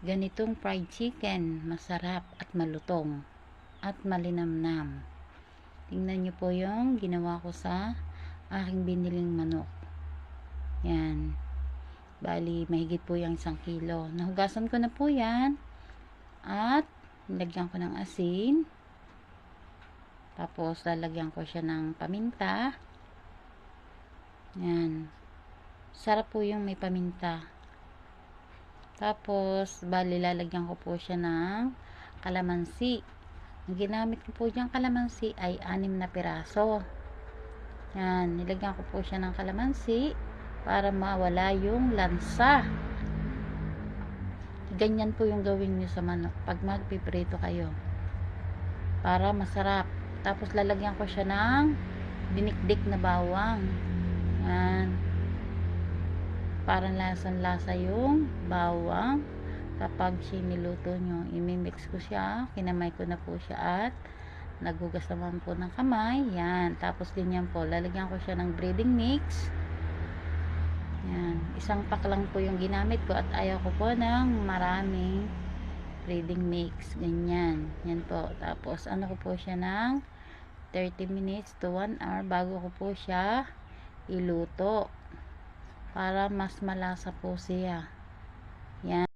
ganitong fried chicken, masarap at malutong at malinamnam. Tingnan nyo po yung ginawa ko sa aking biniling manok. Yan, bali mahigit po yung 1 kilo. Nahugasan ko na po yan at nilagyan ko ng asin, tapos lalagyan ko siya ng paminta. Yan, sarap po yung may paminta. Tapos bali lalagyan ko po siya ng kalamansi. Ang ginamit ko po diyang kalamansi ay 6 na piraso. Yan, nilagyan ko po siya ng kalamansi para mawala yung lansa. Ganyan po yung gawin nyo sa manok pag magpiprito kayo, para masarap. Tapos lalagyan ko siya ng dinikdik na bawang. Yan, parang lasang-lasa yung bawang. Kapag siya niluto nyo, imimix ko siya, kinamay ko na po siya at naghugas naman po ng kamay. Yan, tapos ganyan po, lalagyan ko siya ng breading mix. Yan, 1 pack lang po yung ginamit ko at ayaw ko po ng maraming breading mix. Ganyan, yan po. Tapos ano ko po siya ng 30 minutes to 1 hour bago ko po siya iluto, para mas malasa po siya. Yan.